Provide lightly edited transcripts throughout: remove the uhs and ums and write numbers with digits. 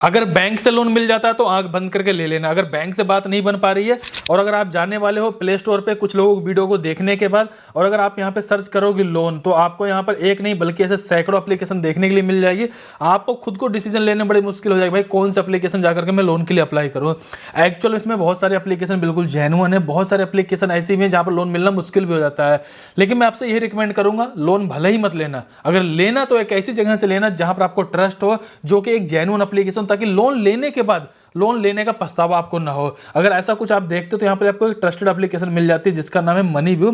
अगर बैंक से लोन मिल जाता है तो आंख बंद करके ले लेना। अगर बैंक से बात नहीं बन पा रही है और अगर आप जाने वाले हो प्ले स्टोर पे कुछ लोगों वीडियो को देखने के बाद और अगर आप यहाँ पे सर्च करोगे लोन, तो आपको यहाँ पर एक नहीं बल्कि ऐसे सैकड़ों एप्लीकेशन देखने के लिए मिल जाएगी। आपको खुद को डिसीजन लेने में बड़ी मुश्किल हो जाएगी, भाई कौन सा एप्लीकेशन जाकर के मैं लोन के लिए अप्लाई करूँ। एक्चुअल इसमें बहुत सारे एप्लीकेशन बिल्कुल जेन्युइन है, बहुत सारे एप्लीकेशन ऐसी भी है जहाँ पर लोन मिलना मुश्किल भी हो जाता है। लेकिन मैं आपसे यही रिकमेंड करूंगा, लोन भले ही मत लेना, अगर लेना तो एक ऐसी जगह से लेना जहां पर आपको ट्रस्ट हो, जो कि एक जेन्युइन एप्लीकेशन, ताकि लोन लेने के बाद लोन लेने का पछतावा आपको ना हो। अगर ऐसा कुछ आप देखते हो तो यहाँ पर आपको एक ट्रस्टेड एप्लीकेशन मिल जाती है जिसका नाम है मनीव्यू।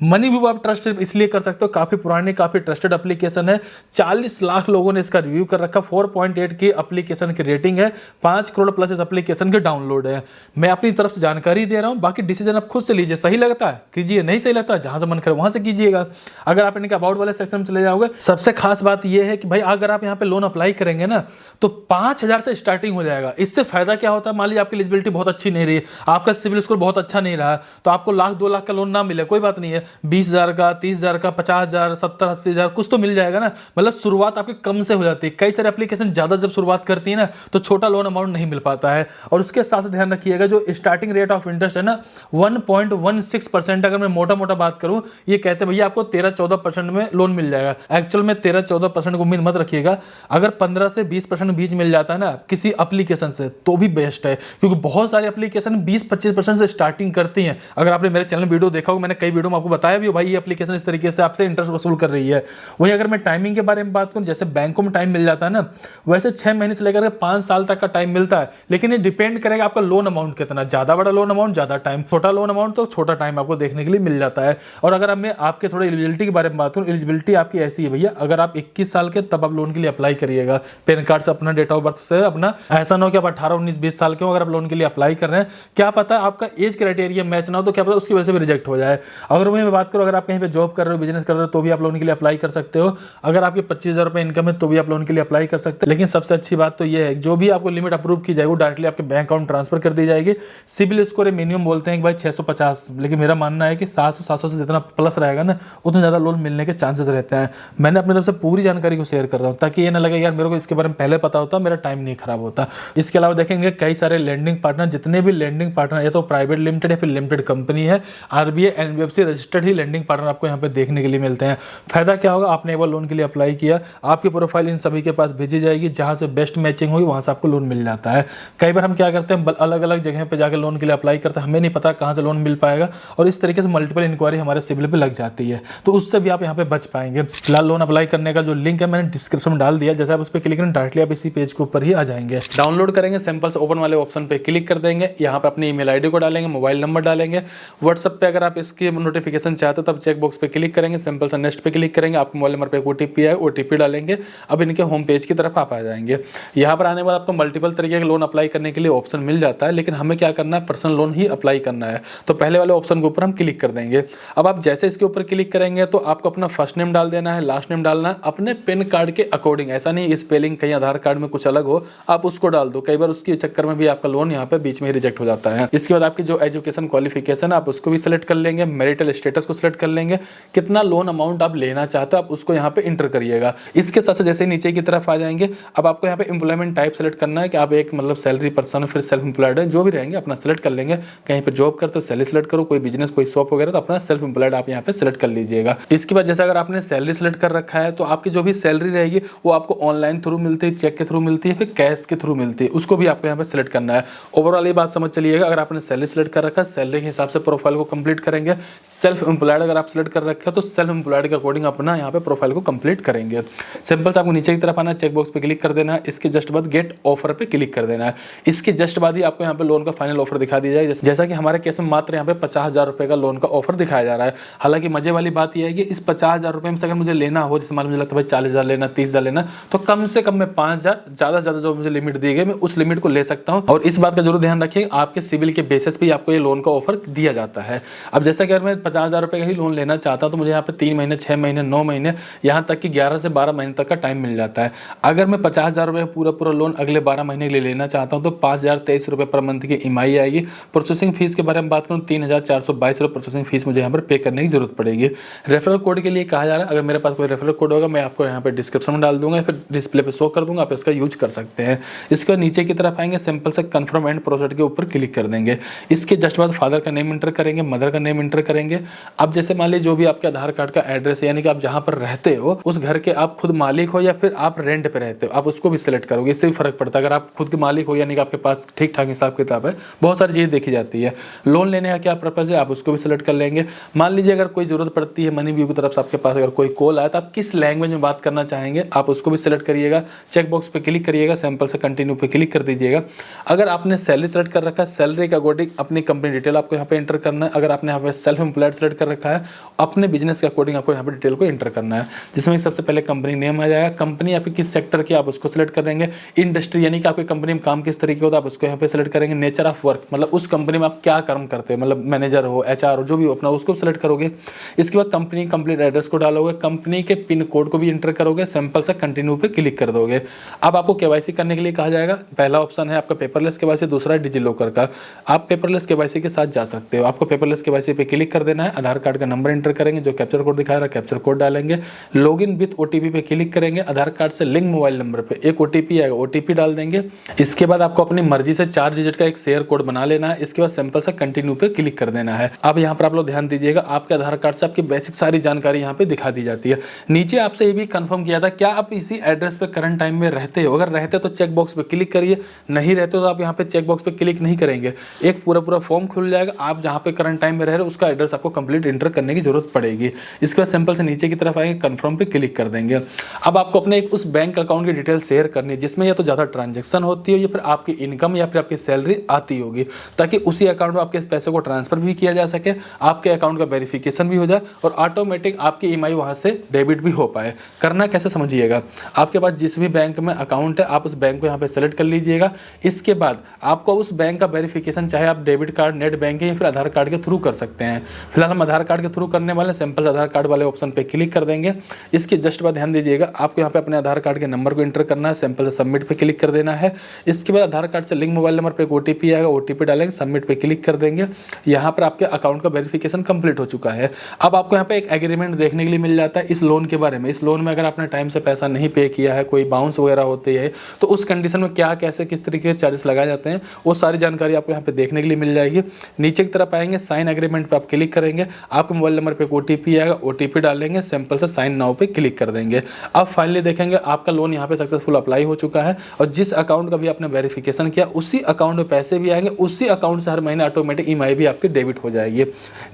मनीव्यू आप ट्रस्टेड इसलिए कर सकते हो, काफी पुरानी काफी ट्रस्टेड एप्लीकेशन है। 40 लाख लोगों ने इसका रिव्यू कर रखा, 4.8 की एप्लीकेशन की रेटिंग है, 5 करोड़ प्लस इस एप्लीकेशन के डाउनलोड है। मैं अपनी तरफ से जानकारी दे रहा हूं, बाकी डिसीजन आप खुद से लीजिए। सही लगता है कीजिए, नहीं सही लगता है जहां से मन करे वहां से कीजिएगा। अगर आप इनके अबाउट वाले सेक्शन में चले जाओगे, सबसे खास बात यह है कि भाई अगर आप यहाँ पे लोन अप्लाई करेंगे ना तो 5,000 से स्टार्टिंग हो जाएगा। इससे फायदा क्या होता है, मान लीजिए आपकी एलिजिबिलिटी बहुत अच्छी नहीं रही, आपका सिविल स्कोर बहुत अच्छा नहीं रहा, तो आपको लाख 2 लाख का लोन ना मिले कोई बात नहीं है, 20,000 का, 30,000 का, 50,000, 70-80,000 कुछ तो मिल जाएगा ना। मतलब शुरुआत आपकी कम से हो जाती है। कई सारे एप्लीकेशन ज्यादा जब शुरुआत करती है ना तो छोटा लोन अमाउंट नहीं मिल पाता है। और उसके साथ ध्यान रखिएगा, जो स्टार्टिंग रेट ऑफ इंटरेस्ट है ना 1.16%, अगर मैं मोटा मोटा बात करूं, ये कहते हैं भैया आपको 13-14% में लोन मिल जाएगा। एक्चुअल में 13-14% को उम्मीद मत रखिएगा। अगर 15 से 20% बीच मिल जाता है ना किसी एप्लीकेशन से तो भी बेस्ट है, क्योंकि बहुत सारी एप्लीकेशन 20-25% से स्टार्टिंग करती हैं। अगर आपने मेरे चैनल में वीडियो देखा होगा, मैंने कई वीडियो में आपको बताया भी हो भाई ये एप्लीकेशन इस तरीके से आपसे इंटरेस्ट वसूल कर रही है। वही अगर मैं टाइमिंग के बारे में बात करूं, जैसे बैंकों में टाइम मिल जाता है ना, वैसे 6 महीने से लेकर 5 साल तक का टाइम मिलता है। लेकिन ये डिपेंड करेगा आपका लोन अमाउंट कितना, ज्यादा बड़ा लोन अमाउंट ज्यादा टाइम, छोटा लोन अमाउंट तो छोटा टाइम आपको देखने के लिए मिल जाता है। और अगर मैं आपके थोड़ी एलिजिबिलिटी के बारे में बात करूं, एलिजिबिलिटी आपकी ऐसी है भैया, अगर आप 21 साल के तब आप लोन के लिए अप्लाई करिएगा। पैन कार्ड से अपना डेट ऑफ बर्थ से अपना, ऐसा ना हो कि आप 18, 19, 20 साल के हो अगर आप लोन के लिए अप्लाई कर रहे हैं, क्या पता आपका एज क्राइटेरिया मैच ना हो तो क्या पता उसकी वजह से भी रिजेक्ट हो जाए। अगर वही मैं बात करूं, अगर आप कहीं पे जॉब कर रहे हो, बिजनेस कर रहे हो, तो भी आप लोन के लिए अप्लाई कर सकते हो। अगर आपके 25,000 रुपए इनकम है तो भी आप लोन के लिए अप्लाई कर सकते हैं। लेकिन सबसे अच्छी बात तो ये है, जो भी आपको लिमिट अप्रूव की जाएगी वो डायरेक्टली आपके बैंक अकाउंट ट्रांसफर कर दी जाएगी। सिबिल स्कोर मिनिमम बोलते हैं कि भाई 650, लेकिन मेरा मानना है कि 700 से जितना प्लस रहेगा ना उतना ज्यादा लोन मिलने के चांसेस रहते हैं। मैंने अपनी तरफ से पूरी जानकारी को शेयर कर रहा हूँ ताकि ये ना लगे यार मेरे को इसके बारे में पहले पता होता, मेरा टाइम नहीं खराब होता। इसके अलावा देखेंगे कई सारे लैंडिंग पार्टनर, जितने भी लैंडिंग पार्टनर या तो प्राइवेट लिमिटेड या फिर लिमिटेड कंपनी है, आरबीआई एनबीएफसी रजिस्टर्ड ही लैंडिंग पार्टनर आपको यहाँ पे देखने के लिए मिलते हैं। फायदा क्या होगा, आपने एक बार लोन के लिए अप्लाई किया, आपकी प्रोफाइल इन सभी के पास भेजी जाएगी, जहां से बेस्ट मैचिंग होगी वहां से आपको लोन मिल जाता है। कई बार हम क्या करते हैं, अलग अलग जगह पे जाकर लोन के लिए अप्लाई करते हैं, हमें नहीं पता कहां से लोन मिल पाएगा और इस तरीके से मल्टीपल इंक्वायरी हमारे सिविल पे लग जाती है, तो उससे भी आप यहाँ पे बच पाएंगे। फिलहाल लोन अप्लाई करने का जो लिंक है मैंने डिस्क्रिप्शन में डाल दिया, जैसे आप उस पर क्लिक करें डायरेक्टली आप इसी पेज के ऊपर ही आ जाएंगे। डाउनलोड करेंगे, सिंपल से ओपन वाले ऑप्शन पे क्लिक कर देंगे, यहाँ पर अपनी ईमेल आईडी को डालेंगे, मोबाइल नंबर डालेंगे। व्हाट्सएप पे अगर आप इसकी नोटिफिकेशन चाहते हो तब चेक बॉक्स पे क्लिक करेंगे, सिंपल सा नेक्स्ट पे क्लिक करेंगे, आपके मोबाइल नंबर पे एक ओटीपी है, ओटीपी डालेंगे। अब इनके होम पेज की तरफ आप आ जाएंगे। यहाँ पर आने के बाद आपको मल्टीपल तरीके के लोन अप्लाई करने के लिए ऑप्शन मिल जाता है, लेकिन हमें क्या करना है, पर्सनल लोन ही अप्लाई करना है। तो पहले वाले ऑप्शन के ऊपर हम क्लिक कर देंगे। अब आप जैसे इसके ऊपर क्लिक करेंगे तो आपको अपना फर्स्ट नेम डाल देना है, लास्ट नेम डालना है अपने पेन कार्ड के अकॉर्डिंग। ऐसा नहीं स्पेलिंग कहीं आधार कार्ड में कुछ अलग हो, आप उसको डाल दो। कई बार उसके चक्कर में भी आपका लोन यहाँ पे बीच में रिजेक्ट हो जाता है। इसके बाद आपकी जो एजुकेशन क्वालिफिकेशन आप उसको भी सिलेक्ट कर लेंगे, मैरिटल स्टेटस को सिलेक्ट कर लेंगे, कितना लोन अमाउंट आप लेना चाहते हो आप उसको यहाँ पे इंटर करिएगा। इसके साथ जैसे नीचे की तरफ आ जाएंगे, अब आपको यहाँ पे एम्प्लॉयमेंट टाइप सेलेक्ट करना है कि आप एक मतलब सैलरी पर्सन फिर सेल्फ एम्प्लॉयड है, जो भी रहेंगे अपना सेलेक्ट कर लेंगे। कहीं पे जॉब करते हो सैलरी सेलेक्ट करो, कोई बिजनेस कोई शॉप वगैरह तो अपना सेल्फ एम्प्लॉयड आप यहाँ पे सेलेक्ट कर लीजिएगा। इसके बाद जैसे अगर आपने सैलरी सेलेक्ट कर रखा है तो आपकी जो भी सैलरी रहेगी वो आपको ऑनलाइन थ्रू मिलती है, चेक के थ्रू मिलती है, फिर कैश के थ्रू मिलती है, उसको भी आपको यहाँ पे सेलेक्ट करना है। ओवरऑल ये बात समझ चलिएगा, अगर आपने सैलरी सेलेक्ट कर रखा है सैलरी के हिसाब से प्रोफाइल को कंप्लीट करेंगे। सेल्फ एम्प्लॉयड अगर आप सेलेक्ट कर रखे हो तो सेल्फ एम्प्लॉयड के अकॉर्डिंग अपना यहाँ पे प्रोफाइल को कंप्लीट करेंगे। सिंपल से आपको नीचे की तरफ आना है, चेक बॉक्स पे क्लिक कर देना है, इसके जस्ट बाद गेट ऑफर पे क्लिक कर देना है। इसके जस्ट बाद ही आपको यहाँ पे लोन का फाइनल ऑफर दिखा दी जाएगी। जैसा कि हमारे केस में मात्र यहाँ पे 50,000 रुपए का लोन का ऑफर दिखाया जा रहा है। हालांकि मजे वाली बात यह है कि इस 50,000 रुपए में से अगर मुझे लेना हो, जैसे मान मुझे लगता है 40,000 लेना, 30,000 लेना, तो कम से कम मैं 5,000 ज्यादा से ज्यादा जो मुझे लिमिट दी गई मैं उस लिमिट को ले सकता हूँ। और इस बात का जरूर ध्यान रखिए, आपके सिविल के बेसिस पे आपको ये लोन का ऑफर दिया जाता है। अब जैसा कि अगर मैं 50,000 रुपए का ही लोन लेना चाहता हूँ तो मुझे यहाँ पे 3 महीने, 6 महीने, 9 महीने, यहाँ तक कि 11 से 12 महीने तक का टाइम मिल जाता है। अगर मैं 50,000 रुपए पूरा लोन अगले 12 महीने के लिए लेना चाहता हूँ तो 5,023 रुपए पर मंथ की ईएमआई आएगी। प्रोसेसिंग फीस के बारे में बात करूँ 3,422 रुपए प्रोसेसिंग फीस मुझे यहाँ पर पे करने की जरूरत पड़ेगी। रेफरल कोड के लिए कहा जा रहा है, अगर मेरे पास कोई रेफरल कोड होगा मैं आपको यहाँ पे डिस्क्रिप्शन में डाल दूंगा या फिर डिस्प्ले पे शो कर दूंगा, आप इसका यूज कर सकते हैं। सकते हैं। इसके बाद नीचे की तरफ आएंगे, सिंपल से कन्फर्म एंड प्रोसीड के ऊपर क्लिक कर देंगे। इसके जस्ट बाद फादर का नेम इंटर करेंगे, मदर का नेम इंटर करेंगे। अब जैसे मान लीजिए जो भी आपके आधार कार्ड का एड्रेस है, यानी कि आप जहाँ पर रहते हो उस घर के आप खुद मालिक हो या फिर आप रेंट पे रहते हो, आप उसको भी सिलेक्ट करोगे। इससे भी फर्क पड़ता है। अगर आप खुद के मालिक हो यानी कि आपके पास ठीक ठाक हिसाब किताब है, बहुत सारी चीज़ें देखी जाती है। लोन लेने का क्या पर्पज़ है, आप उसको भी सिलेक्ट कर लेंगे। मान लीजिए अगर कोई ज़रूरत पड़ती है मनी व्यू की तरफ से, आपके पास अगर कोई कॉल आया तो आप किस लैंग्वेज में बात करना चाहेंगे, आप उसको भी सिलेक्ट करिएगा। चेक बॉक्स पे क्लिक करिएगा, सैंपल से कंटिन्यू पे क्लिक कर दीजिएगा। अगर आपने सैलरी सेलेक्ट कर रखा है, सैलरी के अकॉर्डिंग अपनी कंपनी डिटेल आपको यहाँ पे एंटर करना है। अगर आपने यहाँ पे सेल्फ एम्प्लॉयड सेलेक्ट कर रखा है, अपने बिजनेस के अकॉर्डिंग आपको यहाँ पे डिटेल को एंटर करना है, जिसमें सबसे पहले कंपनी नेम आ जाएगा। कंपनी आपकी किस सेक्टर की, आप उसको सिलेक्ट कर देंगे। इंडस्ट्री यानी कि आपकी कंपनी में काम किस तरीके होता है, आप उसको यहाँ पे सिलेक्ट करेंगे। नेचर ऑफ वर्क मतलब उस कंपनी में आप क्या काम करते हैं, मतलब मैनेजर हो, HR हो, जो भी हो अपना उसको सिलेक्ट करोगे। इसके बाद कंपनी कंप्लीट एड्रेस को डालोगे, कंपनी के पिन कोड को भी एंटर करोगे, सिंपल से कंटिन्यू पे क्लिक कर दोगे। अब आपको KYC करने के लिए कहा जाएगा। पहला ऑप्शन है आपका पेपरलेस KYC, दूसरा है डिजिलॉकर का। आप पेपरलेस KYC के साथ जा सकते हो। आपको पेपरलेस KYC पे क्लिक कर देना है। आधार कार्ड का नंबर एंटर करेंगे, जो कैप्चर कोड दिखा रहा है कैप्चर कोड डालेंगे। लॉगिन विद OTP पे क्लिक करेंगे। आधार कार्ड से लिंक मोबाइल नंबर पे एक OTP आएगा, OTP डाल देंगे। इसके बाद आपको अपनी मर्जी से 4 डिजिट का एक शेयर कोड बना लेना है। इसके बाद सिंपल से कंटिन्यू पे क्लिक कर देना है। अब यहाँ पर आप लोग ध्यान दीजिएगा, आपके आधार कार्ड से आपकी बेसिक सारी जानकारी यहाँ पे दिखा दी जाती है। नीचे आपसे ये भी कंफर्म किया था क्या आप इसी एड्रेस पे करंट टाइम में रहते हो। अगर रहते तो चेक बॉक्स पे क्लिक करिए, नहीं रहते तो आप यहाँ पे चेक बॉक्स पे क्लिक नहीं करेंगे। एक पूरा फॉर्म खुल जाएगा, आप जहाँ पे करंट टाइम में रह रहे हो उसका एड्रेस आपको कंप्लीट इंटर करने की जरूरत पड़ेगी। इसके बाद सिंपल से नीचे की तरफ आएंगे, कंफर्म पे क्लिक कर देंगे। अब आपको अपने उस बैंक अकाउंट की डिटेल शेयर करनी है जिसमें या तो ज़्यादा ट्रांजेक्शन होती हो या फिर आपकी इनकम या फिर आपकी सैलरी आती होगी, ताकि उसी अकाउंट में आपके इस पैसे को ट्रांसफर भी किया जा सके, आपके अकाउंट का वेरिफिकेशन भी हो जाए और ऑटोमेटिक आपकी EMI वहाँ से डेबिट भी हो पाए। करना कैसे समझिएगा, आपके पास जिस भी बैंक में अकाउंट है आप उस बैंक को यहाँ पे सेलेक्ट कर लीजिएगा। इसके बाद आपको उस बैंक का वेरिफिकेशन चाहे आप डेबिट कार्ड, नेट बैंकिंग या फिर आधार कार्ड के थ्रू कर सकते हैं। फिलहाल हम आधार कार्ड के थ्रू करने वाले, सिंपल आधार कार्ड वाले ऑप्शन पे क्लिक कर देंगे। इसके जस्ट बाद ध्यान दीजिएगा, आपको यहाँ पे अपने आधार कार्ड के नंबर को एंटर करना है, सिंपल से सबमिट पे क्लिक कर देना है। इसके बाद आधार कार्ड से लिंक मोबाइल नंबर पे एक OTP आएगा, OTP डालेंगे, सबमिट पे क्लिक कर देंगे। यहाँ पर आपके अकाउंट का वेरिफिकेशन कंप्लीट हो चुका है। अब आपको यहाँ पे एक एग्रीमेंट देखने के लिए मिल जाता है इस लोन के बारे में। इस लोन में अगर आपने टाइम से पैसा नहीं पे किया है, कोई बाउंस वगैरह होती है, तो उस कंडीशन में क्या कैसे किस तरीके के चार्जेस लगाए जाते हैं, वो सारी जानकारी आपको यहाँ पे देखने के लिए मिल जाएगी। नीचे की तरफ आएंगे, साइन एग्रीमेंट पे आप क्लिक करेंगे, आपके मोबाइल नंबर पे एक OTP आएगा, OTP डालेंगे, सिंपल से साइन नाउ पे क्लिक कर देंगे। अब फाइनली देखेंगे आपका लोन यहाँ पे सक्सेसफुल अप्लाई हो चुका है और जिस अकाउंट का भी आपने वेरिफिकेशन किया उसी अकाउंट में पैसे भी आएंगे, उसी अकाउंट से हर महीने ऑटोमेटिक EMI भी आपकी डेबिट हो जाएगी।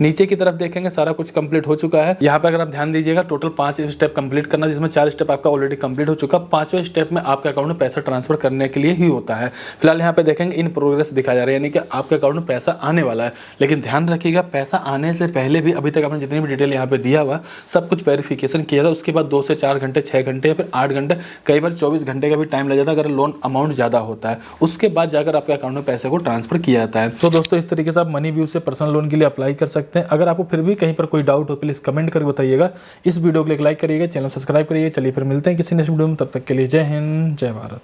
नीचे की तरफ देखेंगे सारा कुछ कंप्लीट हो चुका है। यहाँ पे अगर आप ध्यान दीजिएगा टोटल 5 स्टेप कंप्लीट करना, जिसमें 4 स्टेप आपका ऑलरेडी कंप्लीट हो चुका। 5वें स्टेप में आपके अकाउंट में पैसा ट्रांसफर करने के लिए ही होता है। फिलहाल यहाँ पे देखेंगे इन प्रोग्रेस दिखाया जा रहा है, यानी कि आपके अकाउंट में पैसा आने वाला है। लेकिन ध्यान रखिएगा पैसा आने से पहले भी अभी तक आपने जितनी भी डिटेल यहाँ पे दिया हुआ सब कुछ वेरिफिकेशन किया था। उसके बाद 2 से 4 घंटे, 6 घंटे या फिर 8 घंटे, कई बार 24 घंटे का भी टाइम लग जाता है अगर लोन अमाउंट ज़्यादा होता है। उसके बाद जाकर आपके अकाउंट में पैसे को ट्रांसफर किया जाता है। तो दोस्तों इस तरीके से आप मनी व्यू से पर्सनल लोन के लिए अप्लाई कर सकते हैं। अगर आपको फिर भी कहीं पर कोई डाउट हो प्लीज़ कमेंट करके बताइएगा। इस वीडियो को लाइक करिएगा, चैनल सब्सक्राइब करिएगा। चलिए फिर मिलते हैं किसी नेक्स्ट वीडियो में, तब तक के लिए जय हिंद, जय भारत।